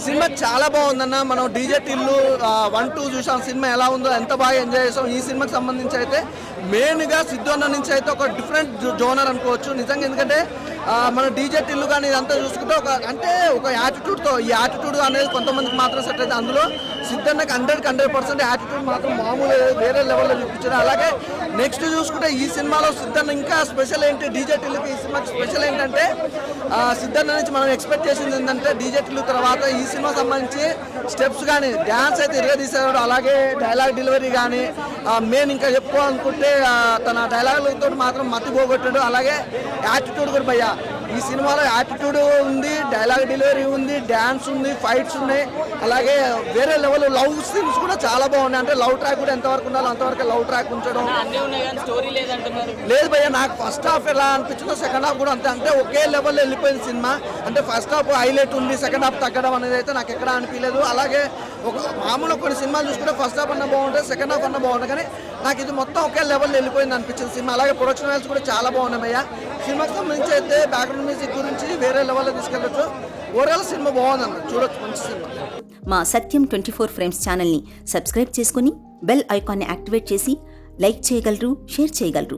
Cinema చాలా బాగుందన్న. మనం డీజే టిల్లు 1, 2 చూసాం. సినిమా ఎలా ఉందో ఎంత బాగా ఎంజాయ్ చేసాం. ఈ సినిమాకి సంబంధించి అయితే మెయిన్గా సిద్ధు అన్న నుంచి అయితే ఒక డిఫరెంట్ జోనర్ అనుకోవచ్చు నిజంగా. ఎందుకంటే మన డీజే టిల్లు కానీ ఇదంతా చూసుకుంటే ఒక యాటిట్యూడ్తో, ఈ యాటిట్యూడ్ అనేది కొంతమందికి మాత్రం సెట్ అయితే, అందులో సిద్ధన్నకి 100% యాటిట్యూడ్ మాత్రం మామూలు వేరే లెవెల్లో చూపించారు. అలాగే నెక్స్ట్ చూసుకుంటే ఈ సినిమాలో సిద్ధన్న ఇంకా స్పెషల్ ఏంటి, డీజే టిల్లుకి ఈ సినిమాకి స్పెషల్ ఏంటంటే సిద్ధన్న నుంచి మనం ఎక్స్పెక్ట్ చేసింది ఏంటంటే డీజే టిల్లు తర్వాత ఈ సినిమా సంబంధించి స్టెప్స్ కానీ డ్యాన్స్ అయితే ఇరగదీశాడు. అలాగే డైలాగ్ డెలివరీ కానీ మెయిన్ ఇంకా చెప్పుకోవాలనుకుంటే తన డైలాగులతో మాత్రం మతి పోగొట్టాడు. అలాగే యాటిట్యూడ్ కూడా భయ్యా, ఈ సినిమాలో యాటిట్యూడ్ ఉంది, డైలాగ్ డెలివరీ ఉంది, డ్యాన్స్ ఉంది, ఫైట్స్ ఉన్నాయి. అలాగే వేరే లెవెల్ లవ్ సీన్స్ కూడా చాలా బాగున్నాయి. అంటే లవ్ ట్రాక్ కూడా ఎంతవరకు ఉండాలో అంతవరకు లవ్ ట్రాక్ ఉంచడం లేదు భయ్య. నాకు ఫస్ట్ హాఫ్ ఎలా అనిపించిందో సెకండ్ హాఫ్ కూడా అంతే. అంటే ఒకే లెవెల్లో వెళ్ళిపోయింది సినిమా. అంటే ఫస్ట్ హాఫ్ హైలైట్ ఉంది, సెకండ్ హాఫ్ తగ్గడం అనేది అయితే నాకు ఎక్కడా అనిపించలేదు. అలాగే ఒక మామూలు కొన్ని సినిమాలు చూసుకుంటే ఫస్ట్ హాఫ్ అన్న బాగుంటుంది, సెకండ్ హాఫ్ అన్న బాగుంటుంది, కానీ నాకు ఇది మొత్తం ఒకే లెవెల్లో వెళ్ళిపోయింది అనిపించింది సినిమా. అలాగే ప్రొడక్షన్ వాల్యూస్ కూడా చాలా బాగున్నాయి భయ్య. సినిమాకి సంబంధించి అయితే బ్యాక్గ్రౌండ్ మ్యూజిక్ గురించి వేరే లెవెల్లో తీసుకెళ్ళచ్చు. ఓవరాల్ సినిమా బాగుందన్న, చూడొచ్చు, మంచి సినిమా. మా సత్యం 24 ఫ్రేమ్స్ ఛానల్ని సబ్స్క్రైబ్ చేసుకుని బెల్ ఐకాన్ని యాక్టివేట్ చేసి లైక్ చేయగలరు, షేర్ చేయగలరు.